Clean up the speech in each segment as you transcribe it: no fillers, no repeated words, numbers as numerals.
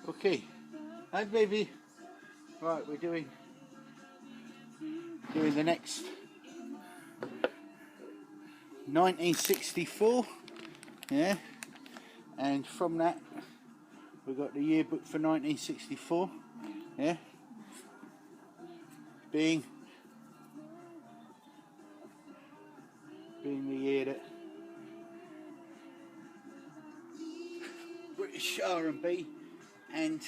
Okay, hi baby. Right, we're doing the next 1964, yeah, and from that we've got the yearbook for 1964, yeah, being the year that British R&B and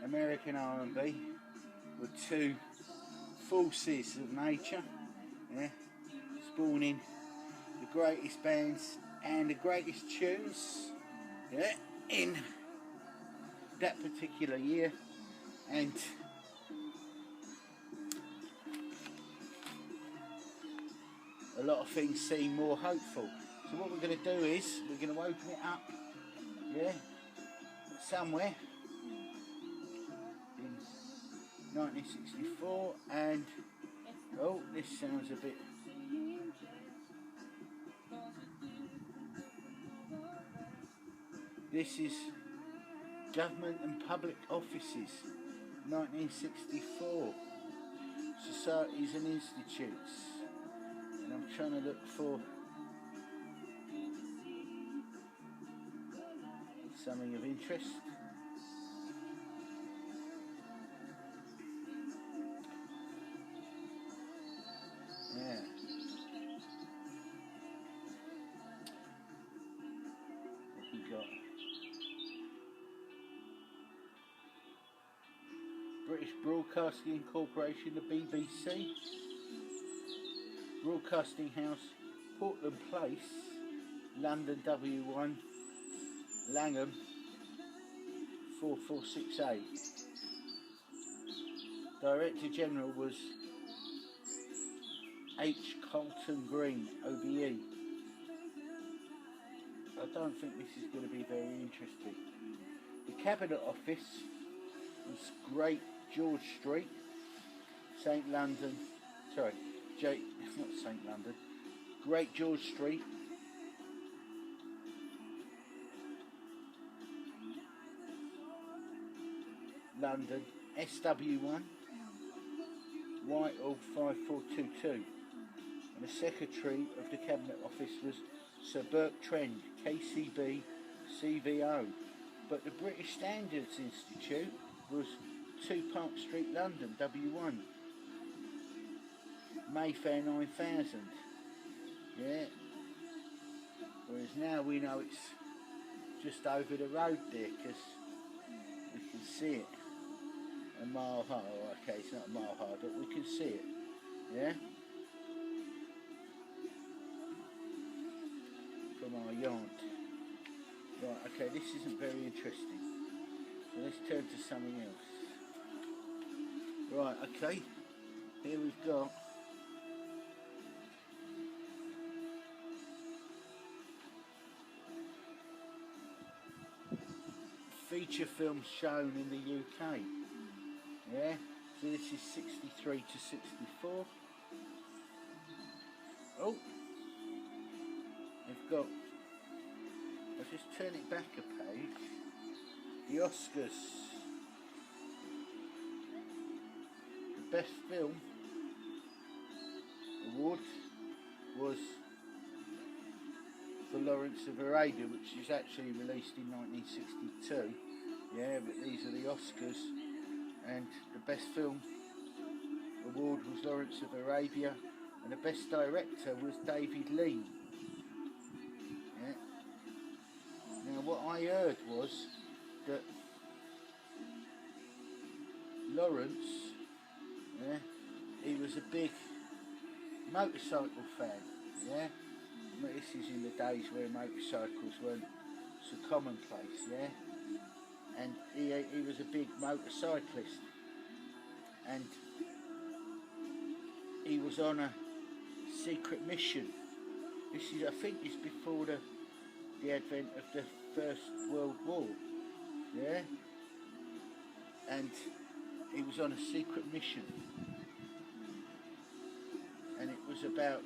American R&B were two forces of nature, yeah, spawning the greatest bands and the greatest tunes, yeah, in that particular year. And a lot of things seem more hopeful. So what we're going to do is we're going to open it up, yeah, somewhere in 1964, and oh, this sounds a bit. This is Government and Public Offices, 1964, Societies and Institutes, and I'm trying to look for something of interest. Yeah. What we got? British Broadcasting Corporation, the BBC, Broadcasting House, Portland Place, London W1, Langham 4468. Director General was H. Colton Green, OBE. I don't think this is going to be very interesting. The Cabinet Office was Great George Street, St. London, sorry, not St. London, Great George Street, London, SW1, Whitehall 5422, and the Secretary of the Cabinet Office was Sir Burke Trend, KCB, CVO, but the British Standards Institute was 2 Park Street, London, W1, Mayfair 9000, yeah, whereas now we know it's just over the road there because we can see it a mile high. Oh, okay, it's not a mile high, but we can see it, yeah, from our yard. Right, okay, this isn't very interesting, so let's turn to something else. Right, okay, here we've got feature films shown in the UK, yeah, so this is 63 to 64. Oh, they've got, I'll just turn it back a page, the Oscars, the best film award was for Lawrence of Arabia, which is actually released in 1962, yeah, but these are the Oscars, and the best film award was Lawrence of Arabia, and the best director was David Lean. Yeah. Now what I heard was that Lawrence, yeah, he was a big motorcycle fan, yeah. This is in the days where motorcycles weren't so commonplace, yeah. And he was a big motorcyclist, and he was on a secret mission. This is, I think, it's before the advent of the First World War, yeah. And he was on a secret mission, and it was about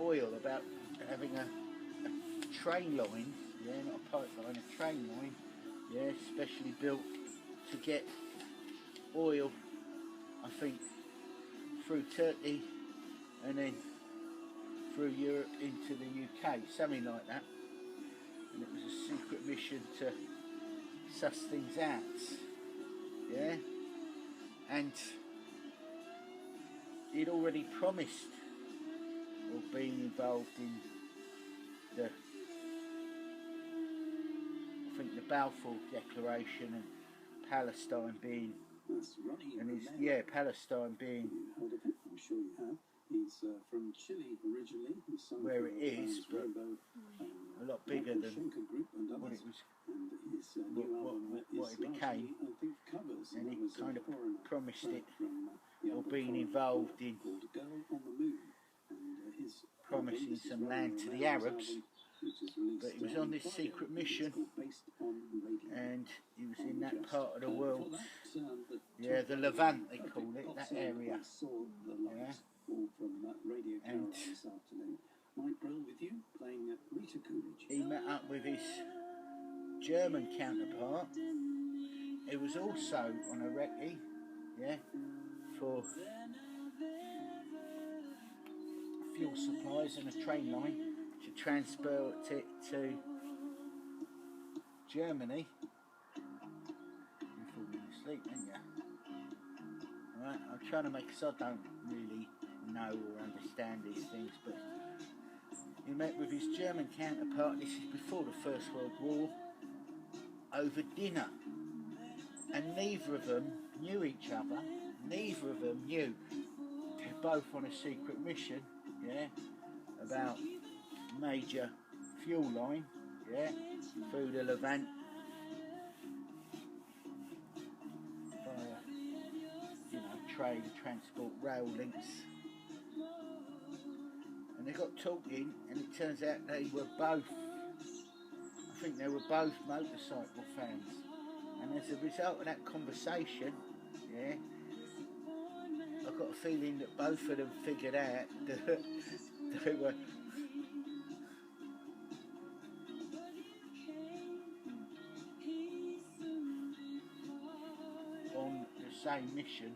oil, about having a train line yeah, not a pipeline, a train line, yeah, specially built to get oil, I think, through Turkey and then through Europe into the UK, something like that. And it was a secret mission to suss things out, yeah. And he'd already promised or been involved in the, I think, the Balfour Declaration and Palestine being, and his, yeah, Palestine being, I'm sure you have. He's from Chile originally, where it is, but a lot bigger than what it was, what it became. And he kind of promised it, or being involved in promising some land to the Arabs, but he was on this secret mission, and he was in that part of the world, yeah, the Levant they call it, that area, yeah. And he met up with his German counterpart, who was also on a recce, yeah, for fuel supplies and a train line to transport it to Germany. You're falling asleep, aren't you? Alright, I'm trying to make, because I don't really know or understand these things, but he met with his German counterpart, this is before the First World War, over dinner. And neither of them knew each other, neither of them knew. They're both on a secret mission, yeah, about major fuel line, yeah, through the Levant, via, you know, train, transport, rail links. And they got talking, and it turns out they were both, I think they were both motorcycle fans. And as a result of that conversation, yeah, I've got a feeling that both of them figured out that they were on the same mission,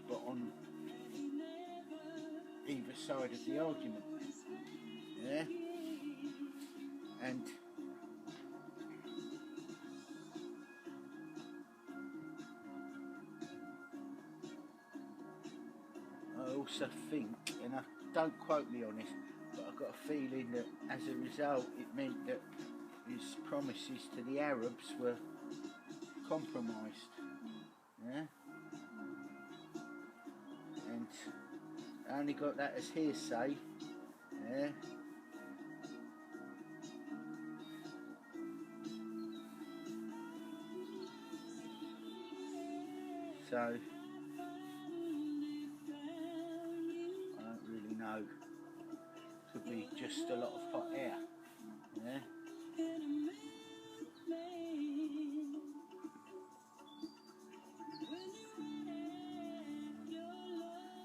but on either side of the argument, yeah. And I also think, and don't quote me on this, but I've got a feeling that as a result it meant that his promises to the Arabs were compromised, yeah. And I only got that as hearsay, yeah. So I don't really know. Could be just a lot of hot air, yeah.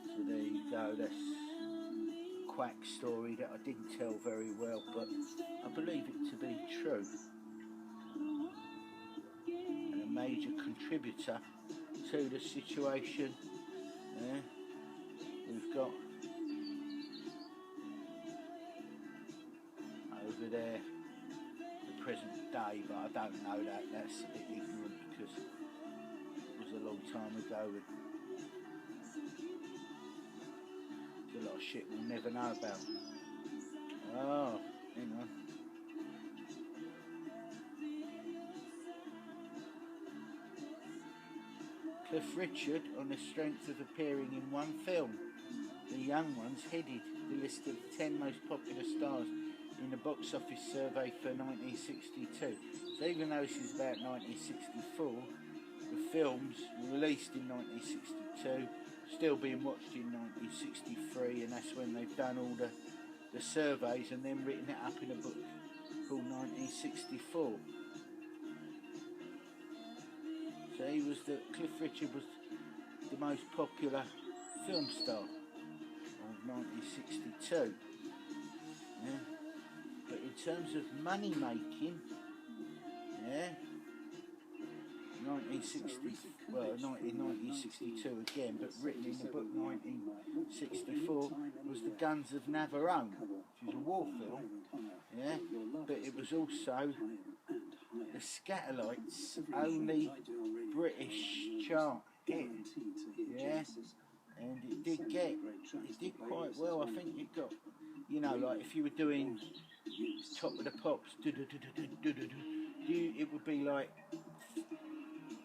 So there you go, that's a quack story that I didn't tell very well, but I believe it to be true. And a major contributor to the situation, yeah. We've got over there the present day, but I don't know that, that's a bit ignorant because it was a long time ago and there's a lot of shit we'll never know about. Oh, hang on. Cliff Richard, on the strength of appearing in one film, The Young Ones, headed the list of 10 most popular stars in the box office survey for 1962. So even though this is about 1964, the films were released in 1962, still being watched in 1963, and that's when they've done all the surveys and then written it up in a book called 1964. So Cliff Richard was the most popular film star of 1962. Yeah. But in terms of money making, 1960, well, in 1962 again, but written in the book 1964, was The Guns of Navarone, which is a war film, yeah, but it was also the Scatterlights' only British chart hit, yeah, and it did quite well. I think it got, you know, like if you were doing Top of the Pops, it would be like,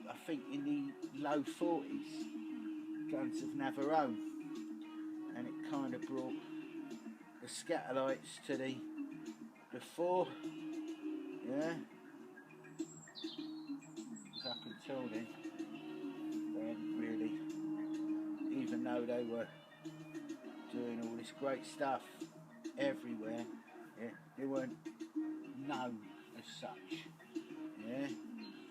I think in the low 40s, Guns of Navarone, and it kind of brought the Scatterlights to the fore, yeah. Up until then, they hadn't really, even though they were doing all this great stuff everywhere, yeah, they weren't known as such, yeah.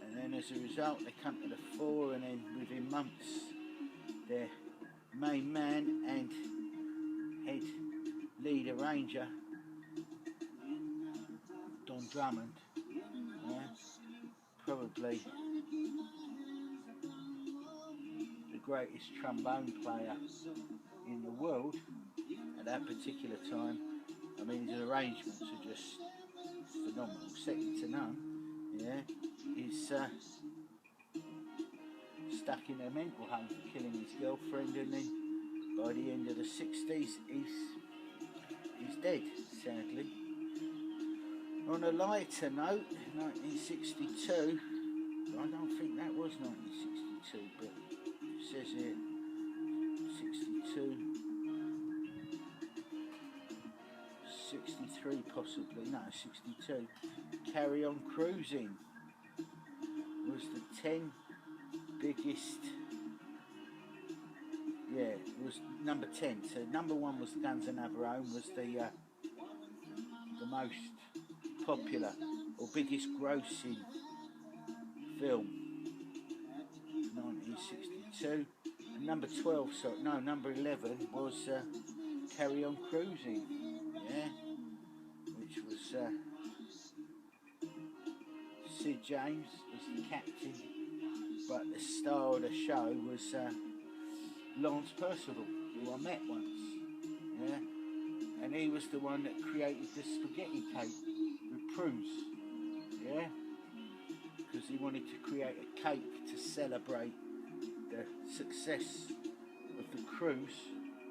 And then as a result, they come to the fore, and then within months, their main man and head lead arranger, Don Drummond, yeah, probably the greatest trombone player in the world at that particular time. I mean, his arrangements are just phenomenal, second to none. Yeah, he's stuck in a mental home for killing his girlfriend, and then by the end of the 60s, he's dead, sadly. On a lighter note, 1962. I don't think that was 1962, but it says here 62, 63 possibly, no, 62. Carry On Cruising was the 10 biggest, yeah, it was number 10. So number 1 was Guns of Navarone, was the most popular or biggest grossing film, 1962. And number 12, number 11 was Carry On Cruising, yeah, which was Sid James was the captain, but the star of the show was Lawrence Percival, who I met once, yeah, and he was the one that created the spaghetti cake with prunes, yeah, because he wanted to create a cake to celebrate the success of the cruise.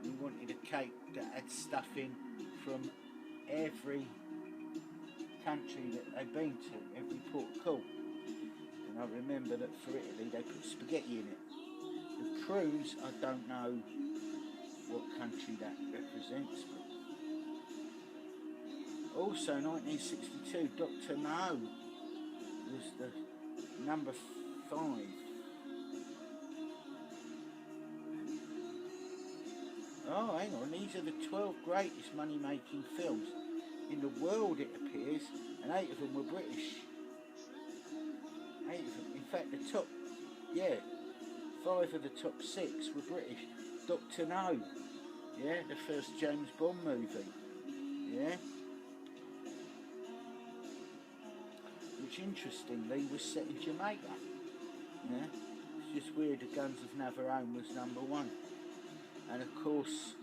He wanted a cake that had stuffing from every country that they'd been to, every port of call. And I remember that for Italy they put spaghetti in it. The prunes, I don't know what country that represents, but also 1962, Dr. No was the number 5. Oh, hang on, these are the 12 greatest money-making films in the world, it appears, and 8 of them were British. 8 of them. In fact, the top, 5 of the top 6 were British. Dr. No, yeah, the first James Bond movie, yeah, which interestingly was set in Jamaica, yeah. It's just weird the Guns of Navarone was number 1. And of course,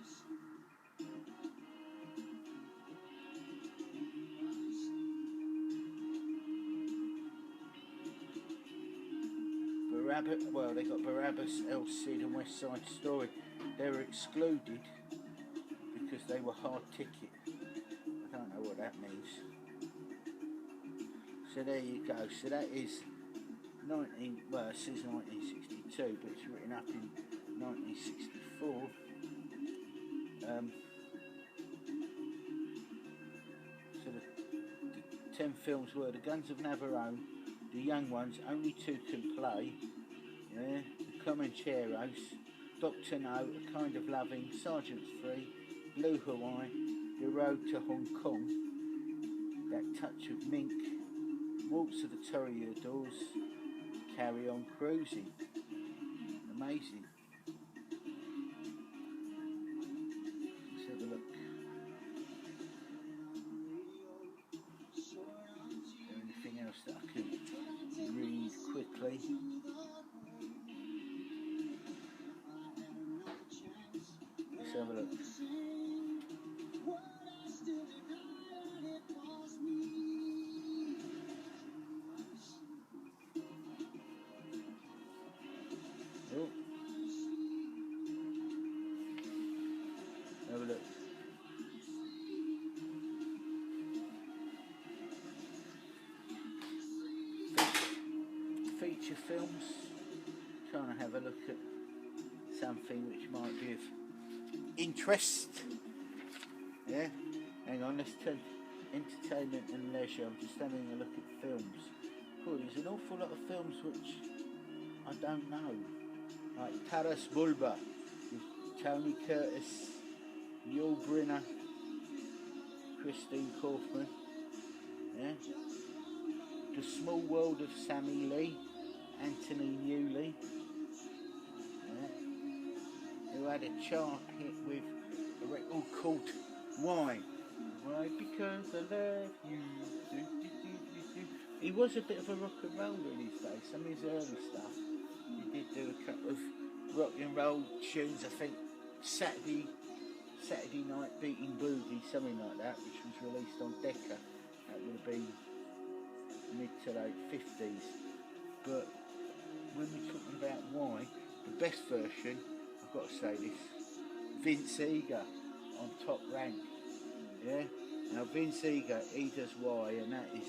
well, they got Barabbas, El Cid and West Side Story. They were excluded because they were hard ticket. I don't know what that means. So there you go. So that is it says 1962, but it's written up in 1964. So the 10 films were The Guns of Navarone, The Young Ones, Only Two Can Play, yeah, The Comancheros, Dr. No, A Kind of Loving, Sergeant's Free, Blue Hawaii, The Road to Hong Kong, That Touch of Mink, Waltz of the Toreadors, Carry On Cruising. Amazing. Let's have a look. Is there anything else that I can read quickly? feature films. Trying to have a look at something which might be of interest. Yeah, hang on, let's turn entertainment and leisure. I'm just having a look at films. Cool, there's an awful lot of films which I don't know. Like Taras Bulba with Tony Curtis, Yul Brynner, Christine Kaufman. Yeah. The Small World of Sammy Lee, Anthony Newley. Yeah. Who had a chart hit with a record called Why? Why? Because I love you. He was a bit of a rock and roller in his day. Some of his early stuff. He did do a couple of rock and roll tunes. I think Saturday Night Beating Boogie, something like that, which was released on Decca. That would have been mid to late 50s. But when we're talking about Why, the best version, I've got to say this, Vince Eager on Top Rank. Yeah. Now Vince Eager, he does Why, and that is,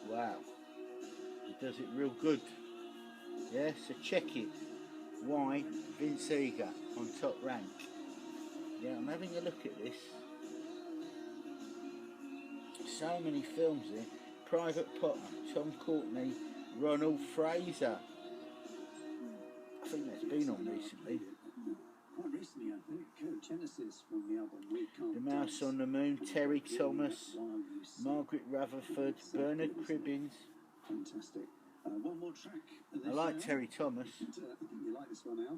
wow, he does it real good. Yeah, so check it. Why, Vince Eager on Top Rank. Yeah, I'm having a look at this. So many films here. Private Potter, Tom Courtenay, Ronald Fraser. I think that's been on recently. Quite recently, I think. Genesis from the album We Can't The Mouse on the Moon, Terry Thomas, Margaret Rutherford, Bernard Cribbins. Fantastic. One more track. I like Terry Thomas. I think you like this one, Al.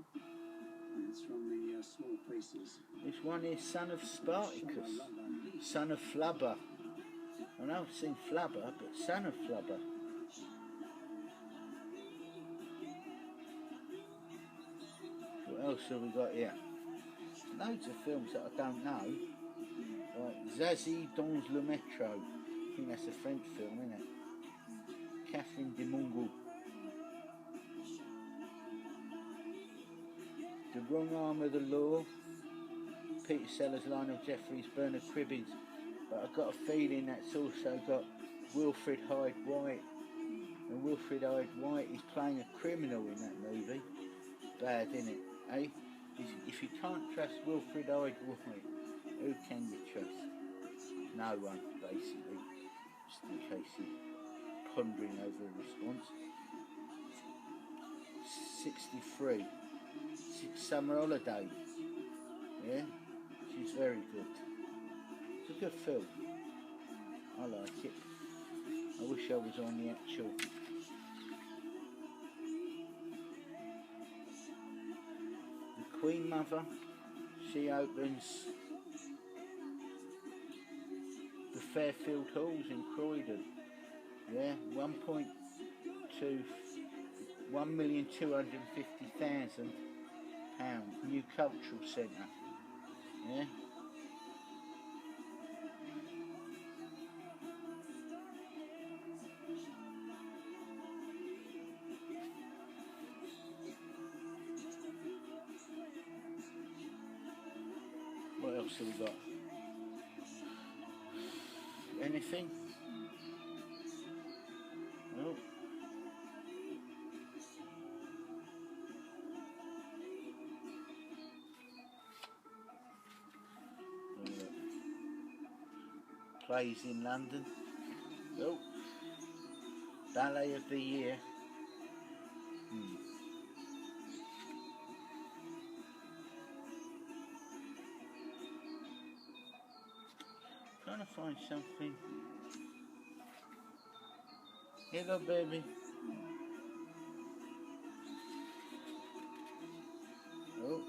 It's from the Small Faces. This one is Son of Spartacus, Son of Flubber. I know I've seen Flubber, but Son of Flubber. What else have we got here? Loads of films that I don't know. Like Zazie dans le Metro. I think that's a French film, isn't it? Catherine de Mungo. The Wrong Arm of the Law. Peter Sellers, Lionel Jeffries, Bernard Cribbins. But I've got a feeling that's also got Wilfred Hyde White. And Wilfred Hyde White is playing a criminal in that movie. Bad, isn't it? Eh? If you can't trust Wilfred Hyde White, who can you trust? No one, basically. Just in case you're pondering over a response. 63. Summer Holiday. Yeah? She's very good. It's a good film. I like it. I wish I was on the actual The Queen Mother. She opens the Fairfield Halls in Croydon. Yeah, 1,250,000 pounds. New cultural centre. Yeah. What else have we got? Anything? No. Plays in London. Oh. Ballet of the Year. Trying to find something. Hello, baby. Oh.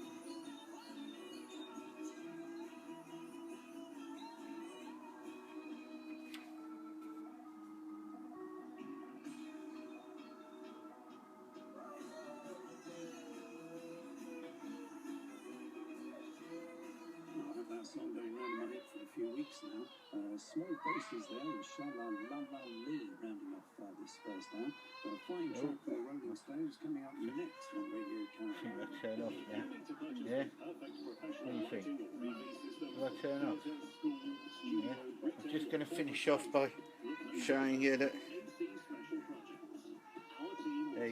That song going round my head for a few weeks now. Small Faces there with Shala La La Lee rounding off this first hour. Got a fine track from the Rolling Stones coming up next on Radio I think Canada. I turn off now. Yeah? What do you think? Do I turn off? Yeah? I'm just going to finish off by showing you that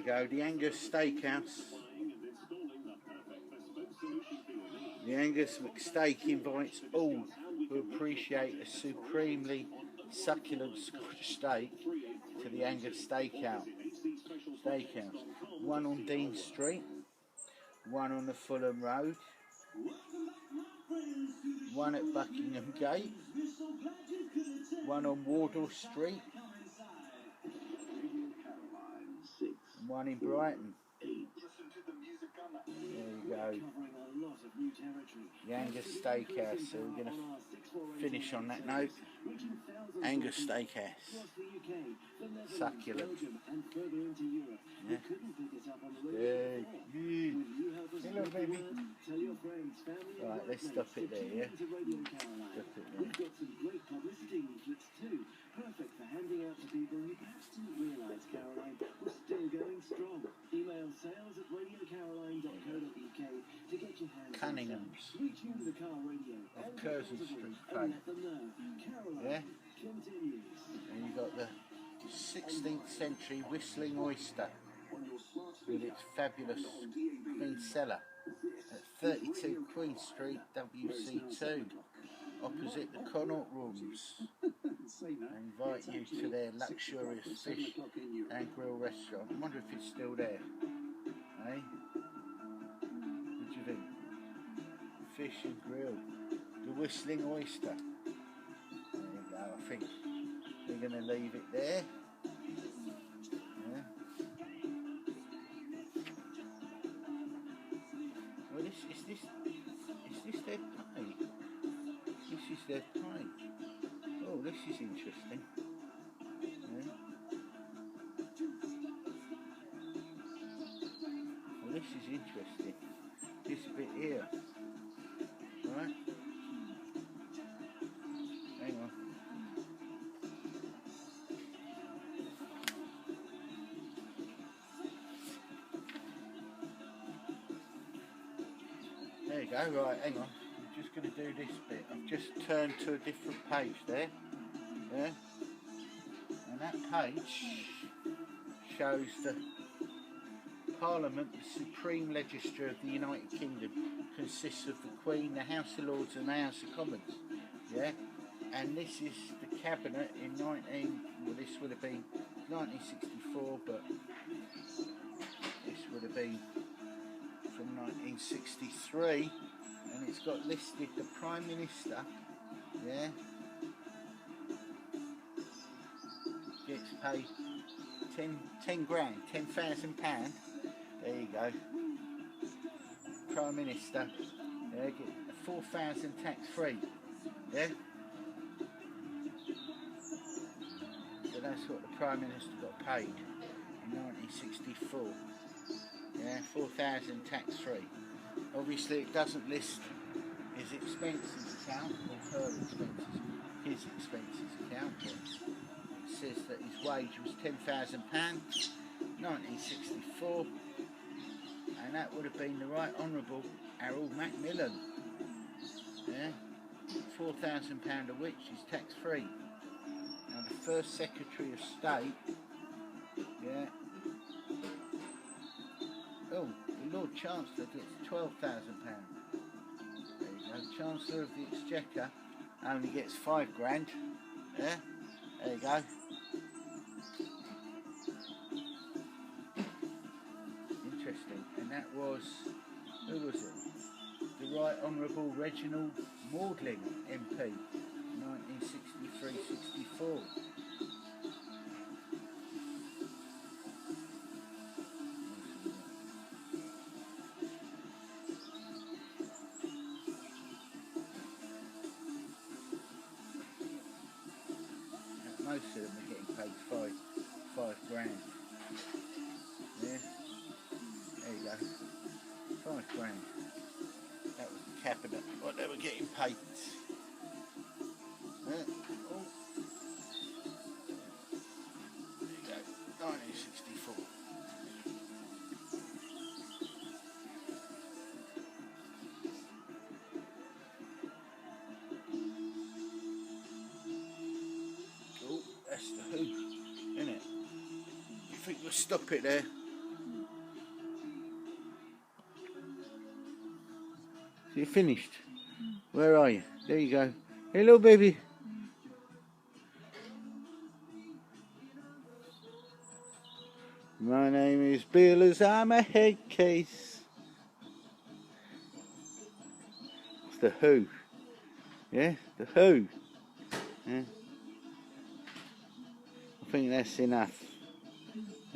go, the Angus Steakhouse. The Angus McSteak invites all who appreciate a supremely succulent Scotch steak to the Angus Steakhouse. One on Dean Street, one on the Fulham Road, one at Buckingham Gate, one on Wardour Street, and one in Brighton. There you go. The Angus Steakhouse. So we're going to finish on that note. Angus Steakhouse. Succulent. Yeah. Hello, baby. Right, let's stop it there, yeah? Stop it there. We've got some great publicity leaflets too. Perfect for handing out to people who perhaps didn't realise Caroline was still going strong. Email sales@radiocaroline.co.uk to get your hands Cunningham's. Reach into the car radio Of Curzon Street, and let them know. Caroline yeah? continues. And you've got the 16th century whistling oyster with its fabulous Queen cellar at 32 Queen Street, WC2, opposite the Connaught Rooms. I invite you to their luxurious fish and grill restaurant. I wonder if it's still there. Eh? What do you think? Fish and grill. The whistling oyster. There you go. I think we're going to leave it there. Yeah. Well, is this their pie? This is their pie. Oh, this is interesting. Yeah. Well, this is interesting. This bit here. Right? Hang on. There you go, right, hang on. I'm just going to do this bit. I've just turned to a different page there. Yeah? And that page shows the Parliament, the Supreme Legislature of the United Kingdom, consists of the Queen, the House of Lords and the House of Commons. Yeah? And this is the Cabinet in this would have been 1964, but this would have been from 1963, and it's got listed the Prime Minister, yeah, gets paid 10 grand, £10,000, there you go, Prime Minister, yeah, get 4,000 tax free, yeah, so that's what the Prime Minister got paid in 1964. Yeah, 4,000 tax free. Obviously it doesn't list his expenses account or her expenses, his expenses account, but it says that his wage was £10,000, 1964, and that would have been the Right Honourable Harold Macmillan. Yeah, £4,000 of which is tax free. Now the first Secretary of State, yeah. Oh, the Lord Chancellor gets £12,000. There you go. Chancellor of the Exchequer only gets 5 grand. Yeah, there you go. Interesting. And that was, who was it? The Right Honourable Reginald Maudling MP, 1963-64. Most of them are getting paid 5 grand. Yeah, there you go. 5 grand. That was the Cabinet, what they were getting paid. Yeah. Oh. There you go. 1964. That's the Who, isn't it? I think we'll stop it there. You finished? Where are you? There you go. Hello, baby. My name is Bill as I'm a head case. It's the Who. Yeah, the Who. Yeah. I think that's enough.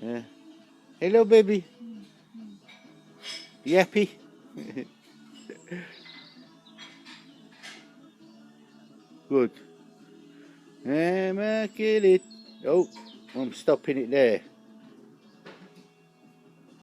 Yeah. Hello, baby. You happy? Good. I'm a kid it. Oh, I'm stopping it there.